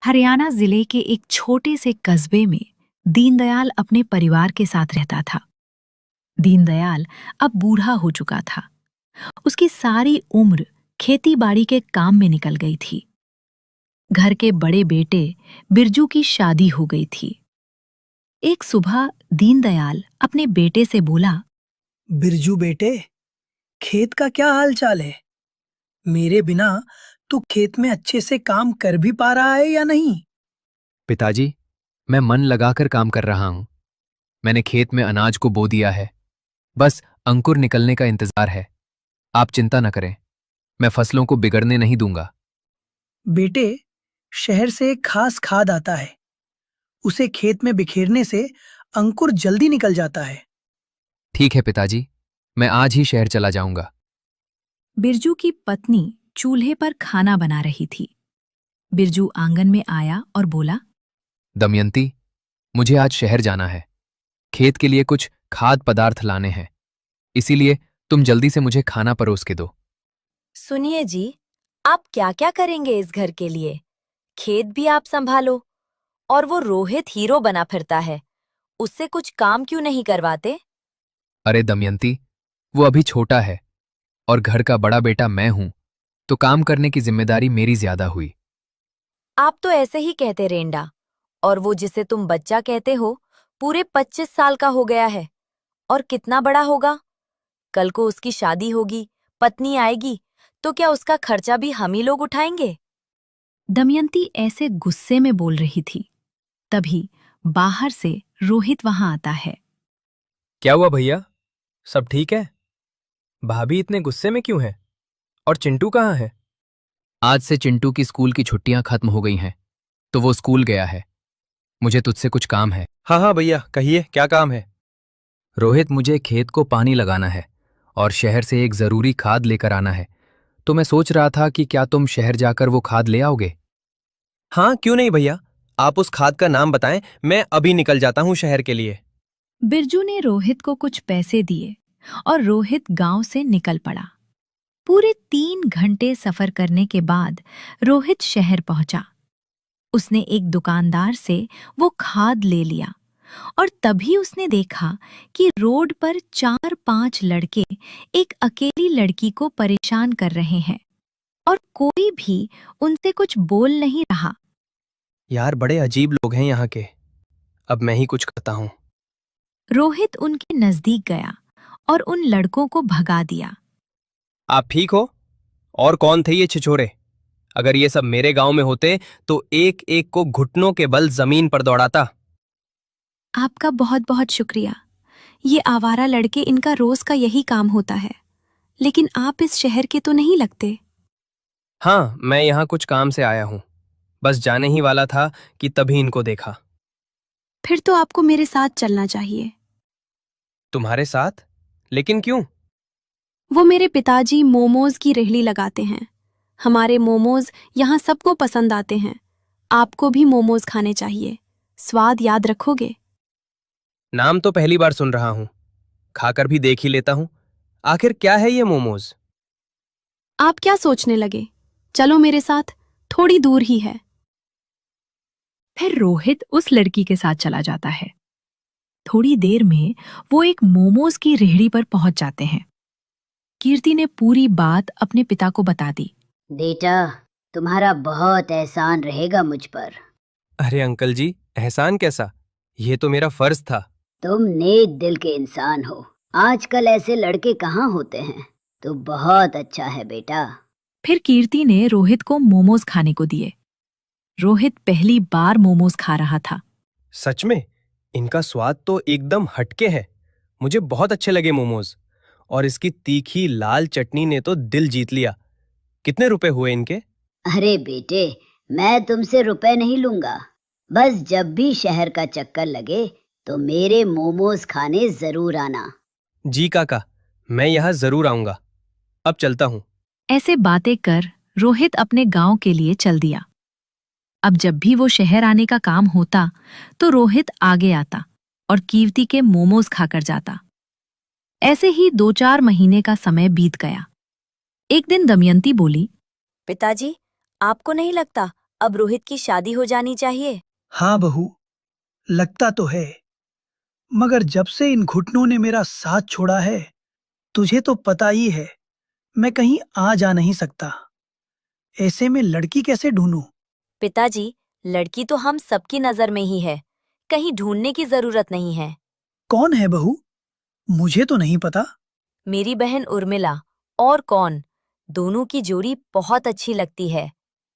हरियाणा जिले के एक छोटे से कस्बे में दीनदयाल अपने परिवार के साथ रहता था। दीनदयाल अब बूढ़ा हो चुका था। उसकी सारी उम्र खेती-बाड़ी के काम में निकल गई थी। घर के बड़े बेटे बिरजू की शादी हो गई थी। एक सुबह दीनदयाल अपने बेटे से बोला, बिरजू बेटे, खेत का क्या हाल चाल है? मेरे बिना तू खेत में अच्छे से काम कर भी पा रहा है या नहीं? पिताजी, मैं मन लगाकर काम कर रहा हूं। मैंने खेत में अनाज को बो दिया है। बस अंकुर निकलने का इंतजार है। आप चिंता न करें, मैं फसलों को बिगड़ने नहीं दूंगा। बेटे, शहर से एक खास खाद आता है। उसे खेत में बिखेरने से अंकुर जल्दी निकल जाता है। ठीक है पिताजी, मैं आज ही शहर चला जाऊंगा। बिरजू की पत्नी चूल्हे पर खाना बना रही थी। बिरजू आंगन में आया और बोला, दमयंती, मुझे आज शहर जाना है। खेत के लिए कुछ खाद्य पदार्थ लाने हैं। इसीलिए तुम जल्दी से मुझे खाना परोस के दो। सुनिए जी, आप क्या क्या करेंगे इस घर के लिए? खेत भी आप संभालो, और वो रोहित हीरो बना फिरता है। उससे कुछ काम क्यों नहीं करवाते? अरे दमयंती, वो अभी छोटा है और घर का बड़ा बेटा मैं हूं, तो काम करने की जिम्मेदारी मेरी ज्यादा हुई। आप तो ऐसे ही कहते रेंडा, और वो जिसे तुम बच्चा कहते हो, पूरे 25 साल का हो गया है। और कितना बड़ा होगा? कल को उसकी शादी होगी, पत्नी आएगी, तो क्या उसका खर्चा भी हम ही लोग उठाएंगे? दमयंती ऐसे गुस्से में बोल रही थी। तभी बाहर से रोहित वहां आता है। क्या हुआ भैया? सब ठीक है? भाभी इतने गुस्से में क्यों है? और चिंटू कहाँ है? आज से चिंटू की स्कूल की छुट्टियां खत्म हो गई हैं, तो वो स्कूल गया है। मुझे तुझसे कुछ काम है। हाँ हाँ भैया, कहिए क्या काम है? रोहित, मुझे खेत को पानी लगाना है और शहर से एक जरूरी खाद लेकर आना है। तो मैं सोच रहा था कि क्या तुम शहर जाकर वो खाद ले आओगे? हाँ, क्यों नहीं भैया। आप उस खाद का नाम बताएं, मैं अभी निकल जाता हूँ शहर के लिए। बिरजू ने रोहित को कुछ पैसे दिए और रोहित गांव से निकल पड़ा। पूरे 3 घंटे सफर करने के बाद रोहित शहर पहुंचा। उसने एक दुकानदार से वो खाद ले लिया और तभी उसने देखा कि रोड पर 4-5 लड़के एक अकेली लड़की को परेशान कर रहे हैं और कोई भी उनसे कुछ बोल नहीं रहा। यार, बड़े अजीब लोग हैं यहाँ के। अब मैं ही कुछ करता हूँ। रोहित उनके नजदीक गया और उन लड़कों को भगा दिया। आप ठीक हो? और कौन थे ये छिछोरे? अगर ये सब मेरे गांव में होते तो एक एक को घुटनों के बल जमीन पर दौड़ाता। आपका बहुत बहुत शुक्रिया। ये आवारा लड़के, इनका रोज का यही काम होता है। लेकिन आप इस शहर के तो नहीं लगते। हाँ, मैं यहाँ कुछ काम से आया हूँ। बस जाने ही वाला था कि तभी इनको देखा। फिर तो आपको मेरे साथ चलना चाहिए। तुम्हारे साथ? लेकिन क्यों? वो मेरे पिताजी मोमोज की रेहड़ी लगाते हैं। हमारे मोमोज यहाँ सबको पसंद आते हैं। आपको भी मोमोज खाने चाहिए। स्वाद याद रखोगे? नाम तो पहली बार सुन रहा हूँ। खाकर भी देख ही लेता हूँ। आखिर क्या है ये मोमोज? आप क्या सोचने लगे? चलो मेरे साथ, थोड़ी दूर ही है। फिर रोहित उस लड़की के साथ चला जाता है। थोड़ी देर में वो एक मोमोज की रेहड़ी पर पहुंच जाते हैं। कीर्ति ने पूरी बात अपने पिता को बता दी। बेटा, तुम्हारा बहुत एहसान रहेगा मुझ पर। अरे अंकल जी, एहसान कैसा? ये तो मेरा फर्ज था। तुम नेक दिल के इंसान हो। आजकल ऐसे लड़के कहाँ होते हैं। तो बहुत अच्छा है बेटा। फिर कीर्ति ने रोहित को मोमोज खाने को दिए। रोहित पहली बार मोमोज खा रहा था। सच में इनका स्वाद तो एकदम हटके है। मुझे बहुत अच्छे लगे मोमोज। और इसकी तीखी लाल चटनी ने तो दिल जीत लिया। कितने रुपए हुए इनके? अरे बेटे, मैं तुमसे रुपए नहीं लूंगा। बस जब भी शहर का चक्कर लगे तो मेरे मोमोज खाने जरूर आना। जी काका, मैं यहाँ जरूर आऊंगा। अब चलता हूँ। ऐसे बातें कर रोहित अपने गांव के लिए चल दिया। अब जब भी वो शहर आने का काम होता तो रोहित आगे आता और कीर्ति के मोमोज खाकर जाता। ऐसे ही 2-4 महीने का समय बीत गया। एक दिन दमयंती बोली, पिताजी, आपको नहीं लगता अब रोहित की शादी हो जानी चाहिए। हाँ बहू, लगता तो है, मगर जब से इन घुटनों ने मेरा साथ छोड़ा है, तुझे तो पता ही है, मैं कहीं आ जा नहीं सकता। ऐसे में लड़की कैसे ढूंढूं? पिताजी, लड़की तो हम सबकी नजर में ही है, कहीं ढूंढने की जरूरत नहीं है। कौन है बहू? मुझे तो नहीं पता। मेरी बहन उर्मिला। और कौन? दोनों की जोड़ी बहुत अच्छी लगती है।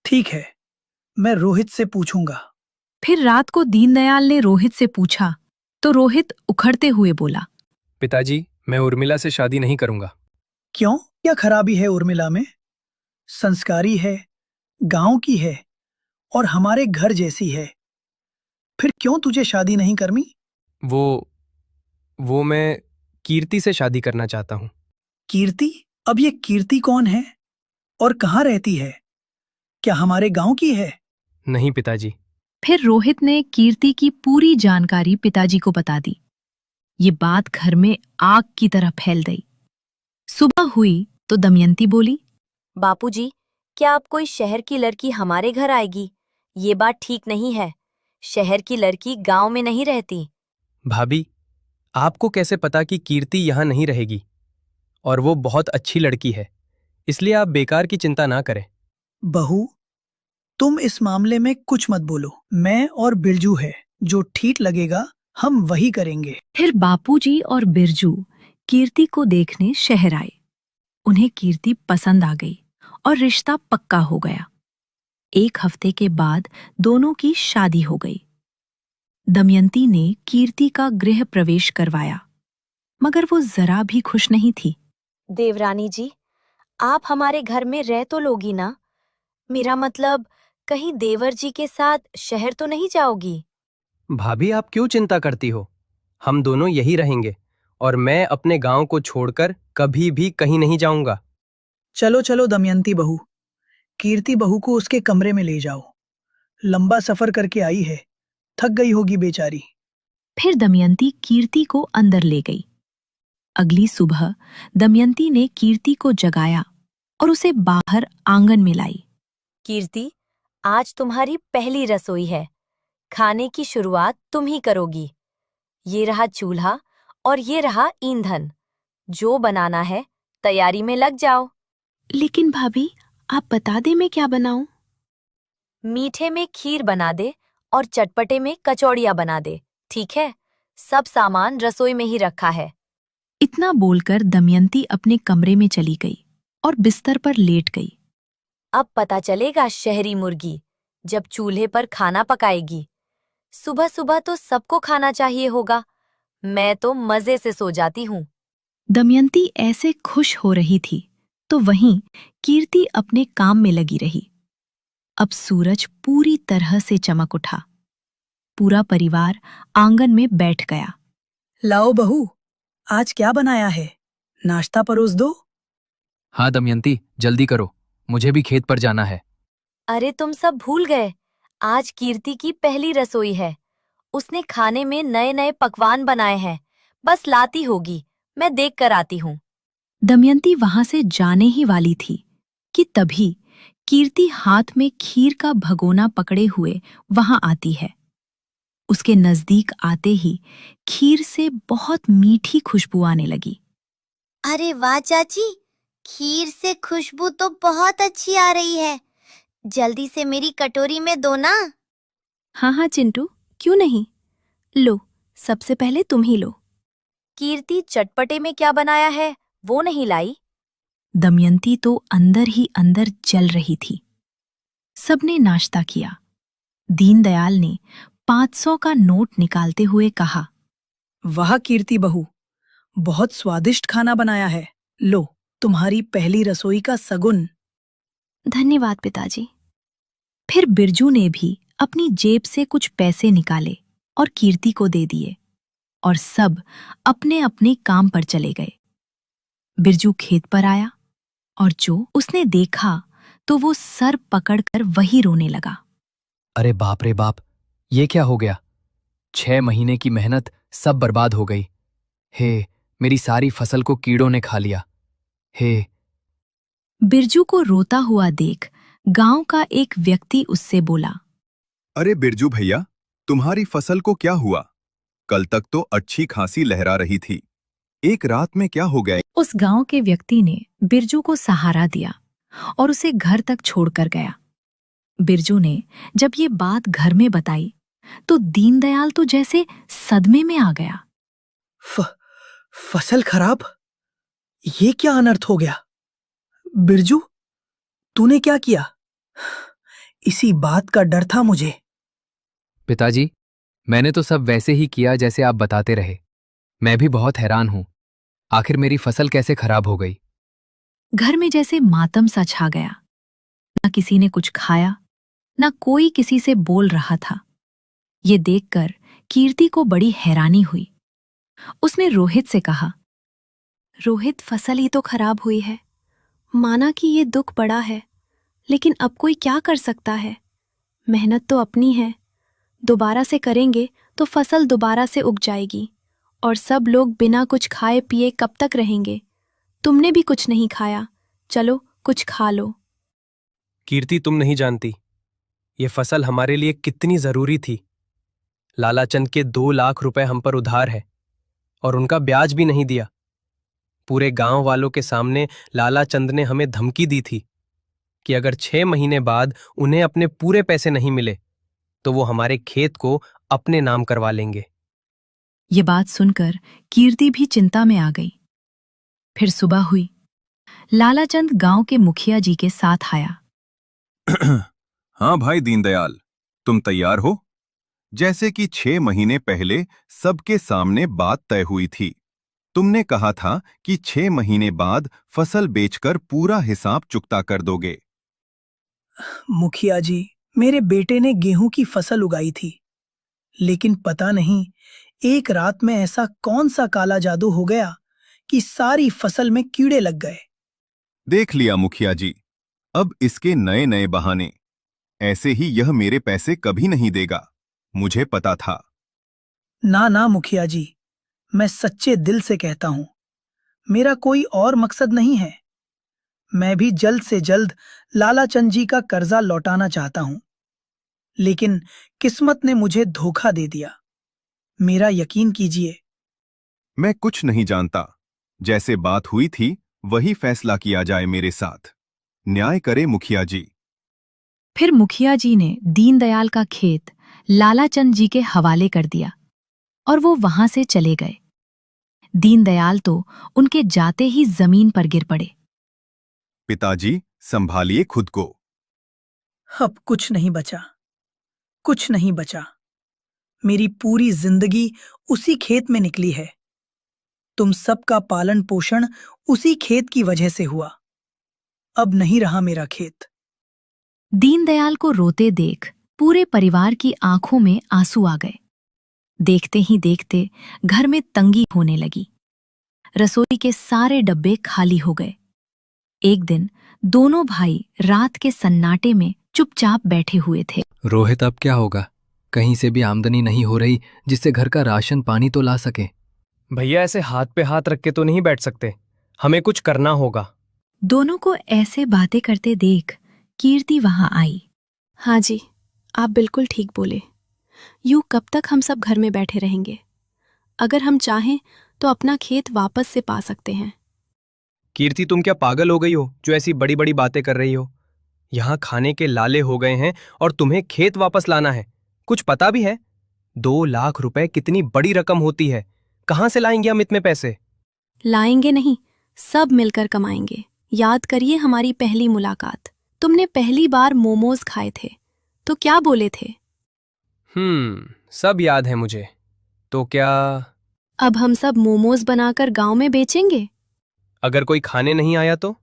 ठीक है, मैं रोहित से पूछूंगा। फिर रात को दीनदयाल ने रोहित से पूछा तो रोहित उखड़ते हुए बोला, पिताजी, मैं उर्मिला से शादी नहीं करूंगा। क्यों? क्या खराबी है उर्मिला में? संस्कारी है, गांव की है और हमारे घर जैसी है। फिर क्यों तुझे शादी नहीं करनी? वो मैं कीर्ति से शादी करना चाहता हूँ। कीर्ति? अब ये कीर्ति कौन है और कहाँ रहती है? क्या हमारे गांव की है? नहीं पिताजी। फिर रोहित ने कीर्ति की पूरी जानकारी पिताजी को बता दी। ये बात घर में आग की तरह फैल गई। सुबह हुई तो दमयंती बोली, बापूजी, क्या अब कोई शहर की लड़की हमारे घर आएगी? ये बात ठीक नहीं है। शहर की लड़की गांव में नहीं रहती। भाभी, आपको कैसे पता कि कीर्ति यहाँ नहीं रहेगी? और वो बहुत अच्छी लड़की है, इसलिए आप बेकार की चिंता ना करें। बहू, तुम इस मामले में कुछ मत बोलो। मैं और बिरजू है, जो ठीक लगेगा हम वही करेंगे। फिर बापूजी और बिरजू कीर्ति को देखने शहर आए। उन्हें कीर्ति पसंद आ गई और रिश्ता पक्का हो गया। 1 हफ्ते के बाद दोनों की शादी हो गई। दमयंती ने कीर्ति का गृह प्रवेश करवाया, मगर वो जरा भी खुश नहीं थी। देवरानी जी, आप हमारे घर में रह तो लोगी ना? मेरा मतलब, कहीं देवर जी के साथ शहर तो नहीं जाओगी? भाभी, आप क्यों चिंता करती हो? हम दोनों यही रहेंगे और मैं अपने गांव को छोड़कर कभी भी कहीं नहीं जाऊंगा। चलो चलो दमयंती बहू, कीर्ति बहू को उसके कमरे में ले जाओ। लंबा सफर करके आई है, थक गई होगी बेचारी। फिर दमयंती कीर्ति को अंदर ले गई। अगली सुबह दमयंती ने कीर्ति को जगाया और उसे बाहर आंगन में लाई। कीर्ति, आज तुम्हारी पहली रसोई है। खाने की शुरुआत तुम ही करोगी। ये रहा चूल्हा और ये रहा ईंधन। जो बनाना है, तैयारी में लग जाओ। लेकिन भाभी, आप बता दे मैं क्या बनाऊं? मीठे में खीर बना दे और चटपटे में कचौड़ियाँ बना दे, ठीक है? सब सामान रसोई में ही रखा है। इतना बोलकर दमयंती अपने कमरे में चली गई और बिस्तर पर लेट गई। अब पता चलेगा शहरी मुर्गी जब चूल्हे पर खाना पकाएगी। सुबह सुबह तो सबको खाना चाहिए होगा। मैं तो मजे से सो जाती हूँ। दमयंती ऐसे खुश हो रही थी तो वहीं कीर्ति अपने काम में लगी रही। अब सूरज पूरी तरह से चमक उठा। पूरा परिवार आंगन में बैठ गया। लाओ बहू, आज क्या बनाया है? नाश्ता परोस दो। हाँ दमयंती, जल्दी करो, मुझे भी खेत पर जाना है। अरे तुम सब भूल गए, आज कीर्ति की पहली रसोई है। उसने खाने में नए नए पकवान बनाए हैं। बस लाती होगी, मैं देख कर आती हूँ। दमयंती वहां से जाने ही वाली थी कि तभी कीर्ति हाथ में खीर का भगोना पकड़े हुए वहां आती है। उसके नजदीक आते ही खीर से बहुत मीठी खुशबू आने लगी। अरे वाह चाची, खीर से खुशबू तो बहुत अच्छी आ रही है। जल्दी से मेरी कटोरी में दो ना। हाँ हाँ चिंटू, क्यों नहीं। लो, सबसे पहले तुम ही लो। कीर्ति, चटपटे में क्या बनाया है वो नहीं लाई? दमयंती तो अंदर ही अंदर जल रही थी। सबने नाश्ता किया। दीनदयाल ने 500 का नोट निकालते हुए कहा, वाह कीर्ति बहू, बहुत स्वादिष्ट खाना बनाया है। लो, तुम्हारी पहली रसोई का सगुन। धन्यवाद पिताजी। फिर बिरजू ने भी अपनी जेब से कुछ पैसे निकाले और कीर्ति को दे दिए और सब अपने अपने काम पर चले गए। बिरजू खेत पर आया और जो उसने देखा तो वो सर पकड़कर वही रोने लगा। अरे बाप रे बाप, ये क्या हो गया? 6 महीने की मेहनत सब बर्बाद हो गई। हे, मेरी सारी फसल को कीड़ों ने खा लिया। हे। बिरजू को रोता हुआ देख गांव का एक व्यक्ति उससे बोला, अरे बिरजू भैया, तुम्हारी फसल को क्या हुआ? कल तक तो अच्छी खासी लहरा रही थी, एक रात में क्या हो गया? उस गांव के व्यक्ति ने बिरजू को सहारा दिया और उसे घर तक छोड़कर गया। बिरजू ने जब ये बात घर में बताई तो दीनदयाल तो जैसे सदमे में आ गया। फसल खराब? ये क्या अनर्थ हो गया? बिरजू, तूने क्या किया? इसी बात का डर था मुझे। पिताजी, मैंने तो सब वैसे ही किया जैसे आप बताते रहे। मैं भी बहुत हैरान हूं, आखिर मेरी फसल कैसे खराब हो गई? घर में जैसे मातम सा छा गया। न किसी ने कुछ खाया, न कोई किसी से बोल रहा था। ये देखकर कीर्ति को बड़ी हैरानी हुई। उसने रोहित से कहा, रोहित, फसल ही तो खराब हुई है। माना कि ये दुख बड़ा है, लेकिन अब कोई क्या कर सकता है? मेहनत तो अपनी है, दोबारा से करेंगे तो फसल दोबारा से उग जाएगी और सब लोग बिना कुछ खाए पिए कब तक रहेंगे? तुमने भी कुछ नहीं खाया, चलो कुछ खा लो। कीर्ति, तुम नहीं जानती ये फसल हमारे लिए कितनी जरूरी थी। लालाचंद के 2 लाख रुपए हम पर उधार है और उनका ब्याज भी नहीं दिया। पूरे गांव वालों के सामने लालाचंद ने हमें धमकी दी थी कि अगर 6 महीने बाद उन्हें अपने पूरे पैसे नहीं मिले तो वो हमारे खेत को अपने नाम करवा लेंगे। ये बात सुनकर कीर्ति भी चिंता में आ गई। फिर सुबह हुई। लालाचंद गांव के मुखिया जी के साथ आया। हाँ भाई दीनदयाल, तुम तैयार हो? जैसे कि 6 महीने पहले सबके सामने बात तय हुई थी। तुमने कहा था कि 6 महीने बाद फसल बेचकर पूरा हिसाब चुकता कर दोगे। मुखिया जी, मेरे बेटे ने गेहूं की फसल उगाई थी, लेकिन पता नहीं एक रात में ऐसा कौन सा काला जादू हो गया कि सारी फसल में कीड़े लग गए। देख लिया मुखिया जी, अब इसके नए नए बहाने। ऐसे ही यह मेरे पैसे कभी नहीं देगा, मुझे पता था। ना ना मुखिया जी, मैं सच्चे दिल से कहता हूं, मेरा कोई और मकसद नहीं है। मैं भी जल्द से जल्द लालाचंद जी का कर्जा लौटाना चाहता हूं, लेकिन किस्मत ने मुझे धोखा दे दिया। मेरा यकीन कीजिए। मैं कुछ नहीं जानता, जैसे बात हुई थी वही फैसला किया जाए मेरे साथ। न्याय करे मुखिया जी। फिर मुखिया जी ने दीनदयाल का खेत लालाचंद जी के हवाले कर दिया और वो वहां से चले गए। दीनदयाल तो उनके जाते ही जमीन पर गिर पड़े। पिताजी, संभालिए खुद को। अब कुछ नहीं बचा, कुछ नहीं बचा। मेरी पूरी जिंदगी उसी खेत में निकली है। तुम सबका पालन पोषण उसी खेत की वजह से हुआ। अब नहीं रहा मेरा खेत। दीनदयाल को रोते देख पूरे परिवार की आंखों में आंसू आ गए। देखते ही देखते घर में तंगी होने लगी। रसोई के सारे डब्बे खाली हो गए। एक दिन दोनों भाई रात के सन्नाटे में चुपचाप बैठे हुए थे। रोहित, अब क्या होगा? कहीं से भी आमदनी नहीं हो रही जिससे घर का राशन पानी तो ला सके। भैया, ऐसे हाथ पे हाथ रख के तो नहीं बैठ सकते, हमें कुछ करना होगा। दोनों को ऐसे बातें करते देख कीर्ति वहां आई। हाँ जी, आप बिल्कुल ठीक बोले। यूं कब तक हम सब घर में बैठे रहेंगे? अगर हम चाहें तो अपना खेत वापस से पा सकते हैं। कीर्ति, तुम क्या पागल हो गई हो जो ऐसी बड़ी बड़ी बातें कर रही हो? यहाँ खाने के लाले हो गए हैं और तुम्हें खेत वापस लाना है। कुछ पता भी है? 2 लाख रुपए कितनी बड़ी रकम होती है। कहाँ से लाएंगे हम इतने पैसे? लाएंगे नहीं, सब मिलकर कमाएंगे। याद करिए हमारी पहली मुलाकात। तुमने पहली बार मोमोज खाए थे तो क्या बोले थे? सब याद है मुझे। तो क्या अब हम सब मोमोज बनाकर गांव में बेचेंगे? अगर कोई खाने नहीं आया तो?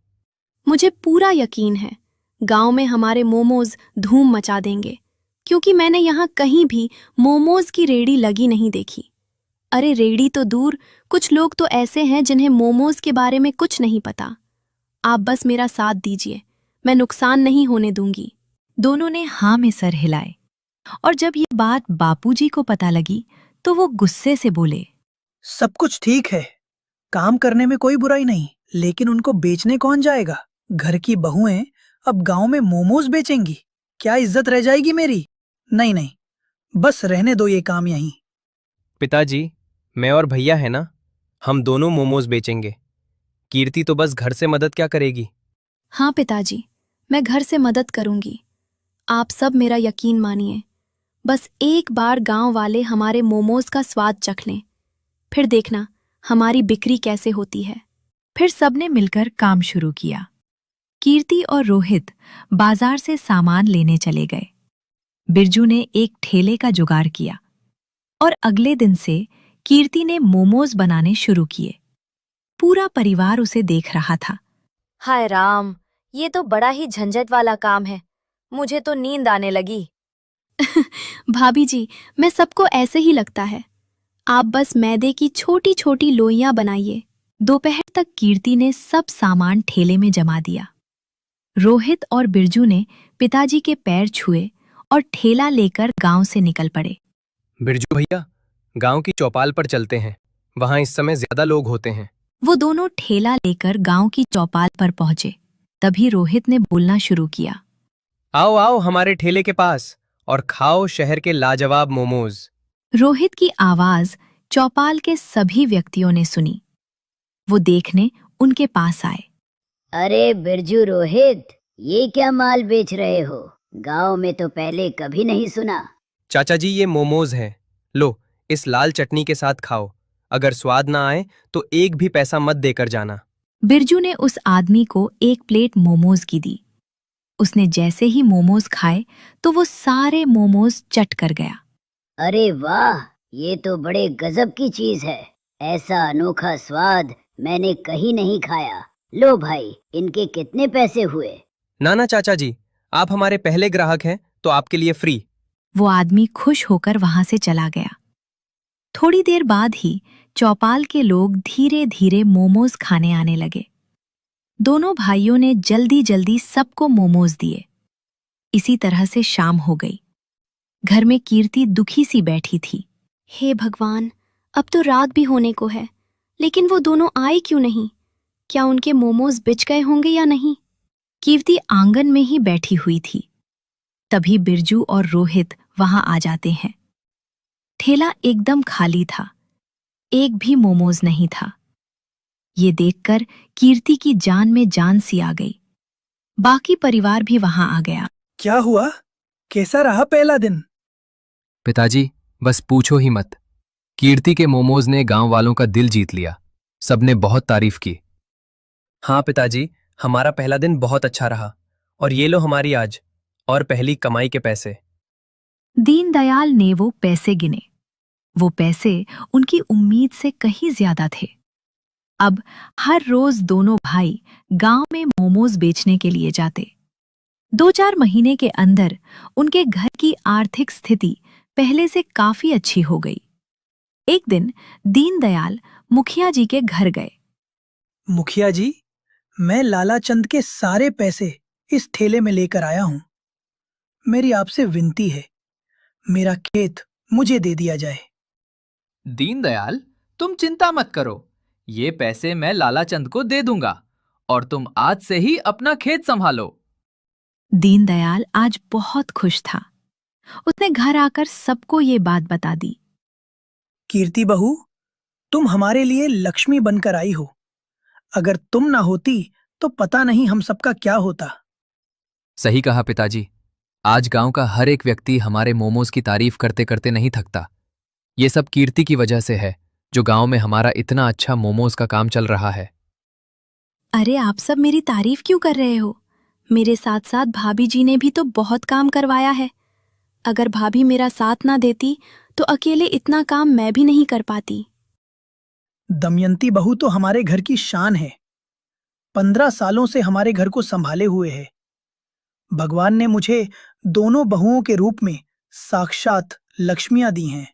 मुझे पूरा यकीन है गांव में हमारे मोमोज धूम मचा देंगे, क्योंकि मैंने यहाँ कहीं भी मोमोज की रेड़ी लगी नहीं देखी। अरे रेड़ी तो दूर, कुछ लोग तो ऐसे हैं जिन्हें मोमोज के बारे में कुछ नहीं पता। आप बस मेरा साथ दीजिए, मैं नुकसान नहीं होने दूंगी। दोनों ने हाँ में सर हिलाए और जब ये बात बापूजी को पता लगी तो वो गुस्से से बोले, सब कुछ ठीक है, काम करने में कोई बुराई नहीं, लेकिन उनको बेचने कौन जाएगा? घर की बहुएं अब गांव में मोमोज बेचेंगी? क्या इज्जत रह जाएगी मेरी? नहीं नहीं, बस रहने दो ये काम यहीं। पिताजी, मैं और भैया है ना, हम दोनों मोमोज बेचेंगे। कीर्ति तो बस घर से मदद क्या करेगी। हाँ पिताजी, मैं घर से मदद करूंगी। आप सब मेरा यकीन मानिए। बस एक बार गांव वाले हमारे मोमोज का स्वाद चख लें, फिर देखना हमारी बिक्री कैसे होती है। फिर सबने मिलकर काम शुरू किया। कीर्ति और रोहित बाजार से सामान लेने चले गए। बिरजू ने एक ठेले का जुगाड़ किया और अगले दिन से कीर्ति ने मोमोज बनाने शुरू किए। पूरा परिवार उसे देख रहा था। हाय राम, ये तो बड़ा ही झंझट वाला काम है। मुझे तो नींद आने लगी। भाभी जी, मैं सबको ऐसे ही लगता है। आप बस मैदे की छोटी छोटी लोइयां बनाइए। दोपहर तक कीर्ति ने सब सामान ठेले में जमा दिया। रोहित और बिरजू ने पिताजी के पैर छुए और ठेला लेकर गांव से निकल पड़े। बिरजू भैया, गांव की चौपाल पर चलते हैं, वहां इस समय ज्यादा लोग होते हैं। वो दोनों ठेला लेकर गांव की चौपाल पर पहुंचे। तभी रोहित ने बोलना शुरू किया। आओ आओ हमारे ठेले के पास और खाओ शहर के लाजवाब मोमोज। रोहित की आवाज चौपाल के सभी व्यक्तियों ने सुनी। वो देखने उनके पास आए। अरे बिरजू, रोहित, ये क्या माल बेच रहे हो? गांव में तो पहले कभी नहीं सुना। चाचा जी, ये मोमोज हैं। लो, इस लाल चटनी के साथ खाओ। अगर स्वाद ना आए तो एक भी पैसा मत देकर जाना। बिरजू ने उस आदमी को एक प्लेट मोमोज की दी। उसने जैसे ही मोमोज खाए तो वो सारे मोमोज चट कर गया। अरे वाह, ये तो बड़े गजब की चीज है। ऐसा अनोखा स्वाद मैंने कहीं नहीं खाया। लो भाई, इनके कितने पैसे हुए? ना ना चाचा जी, आप हमारे पहले ग्राहक हैं तो आपके लिए फ्री। वो आदमी खुश होकर वहां से चला गया। थोड़ी देर बाद ही चौपाल के लोग धीरे धीरे मोमोज खाने आने लगे। दोनों भाइयों ने जल्दी जल्दी सबको मोमोज दिए। इसी तरह से शाम हो गई। घर में कीर्ति दुखी सी बैठी थी। हे भगवान, अब तो रात भी होने को है, लेकिन वो दोनों आए क्यों नहीं? क्या उनके मोमोज बिच गए होंगे या नहीं? कीर्ति आंगन में ही बैठी हुई थी। तभी बिरजू और रोहित वहां आ जाते हैं। ठेला एकदम खाली था। एक भी मोमोज नहीं था। ये देखकर कीर्ति की जान में जान सी आ गई। बाकी परिवार भी वहां आ गया। क्या हुआ? कैसा रहा पहला दिन? पिताजी, बस पूछो ही मत। कीर्ति के मोमोज ने गांव वालों का दिल जीत लिया। सबने बहुत तारीफ की। हाँ पिताजी, हमारा पहला दिन बहुत अच्छा रहा। और ये लो हमारी आज और पहली कमाई के पैसे। दीनदयाल ने वो पैसे गिने। वो पैसे उनकी उम्मीद से कहीं ज्यादा थे। अब हर रोज दोनों भाई गांव में मोमोज बेचने के लिए जाते। 2-4 महीने के अंदर उनके घर की आर्थिक स्थिति पहले से काफी अच्छी हो गई। एक दिन दीनदयाल मुखिया जी के घर गए। मुखिया जी, मैं लाला चंद के सारे पैसे इस ठेले में लेकर आया हूं। मेरी आपसे विनती है, मेरा खेत मुझे दे दिया जाए। दीनदयाल, तुम चिंता मत करो। ये पैसे मैं लाला चंद को दे दूंगा और तुम आज से ही अपना खेत संभालो। दीनदयाल आज बहुत खुश था। उसने घर आकर सबको ये बात बता दी। कीर्ति बहू, तुम हमारे लिए लक्ष्मी बनकर आई हो। अगर तुम ना होती तो पता नहीं हम सबका क्या होता। सही कहा पिताजी। आज गांव का हर एक व्यक्ति हमारे मोमोज की तारीफ करते करते नहीं थकता। ये सब कीर्ति की वजह से है, जो गांव में हमारा इतना अच्छा मोमोज का काम चल रहा है। अरे आप सब मेरी तारीफ क्यों कर रहे हो? मेरे साथ साथ भाभी जी ने भी तो बहुत काम करवाया है। अगर भाभी मेरा साथ ना देती तो अकेले इतना काम मैं भी नहीं कर पाती। दमयंती बहू तो हमारे घर की शान है। 15 सालों से हमारे घर को संभाले हुए है। भगवान ने मुझे दोनों बहुओं के रूप में साक्षात लक्ष्मियां दी हैं।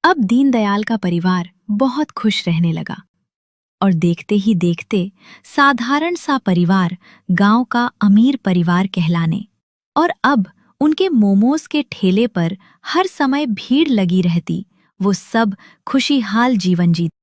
अब दीनदयाल का परिवार बहुत खुश रहने लगा और देखते ही देखते साधारण सा परिवार गांव का अमीर परिवार कहलाने और अब उनके मोमोज के ठेले पर हर समय भीड़ लगी रहती। वो सब खुशहाल जीवन जीते।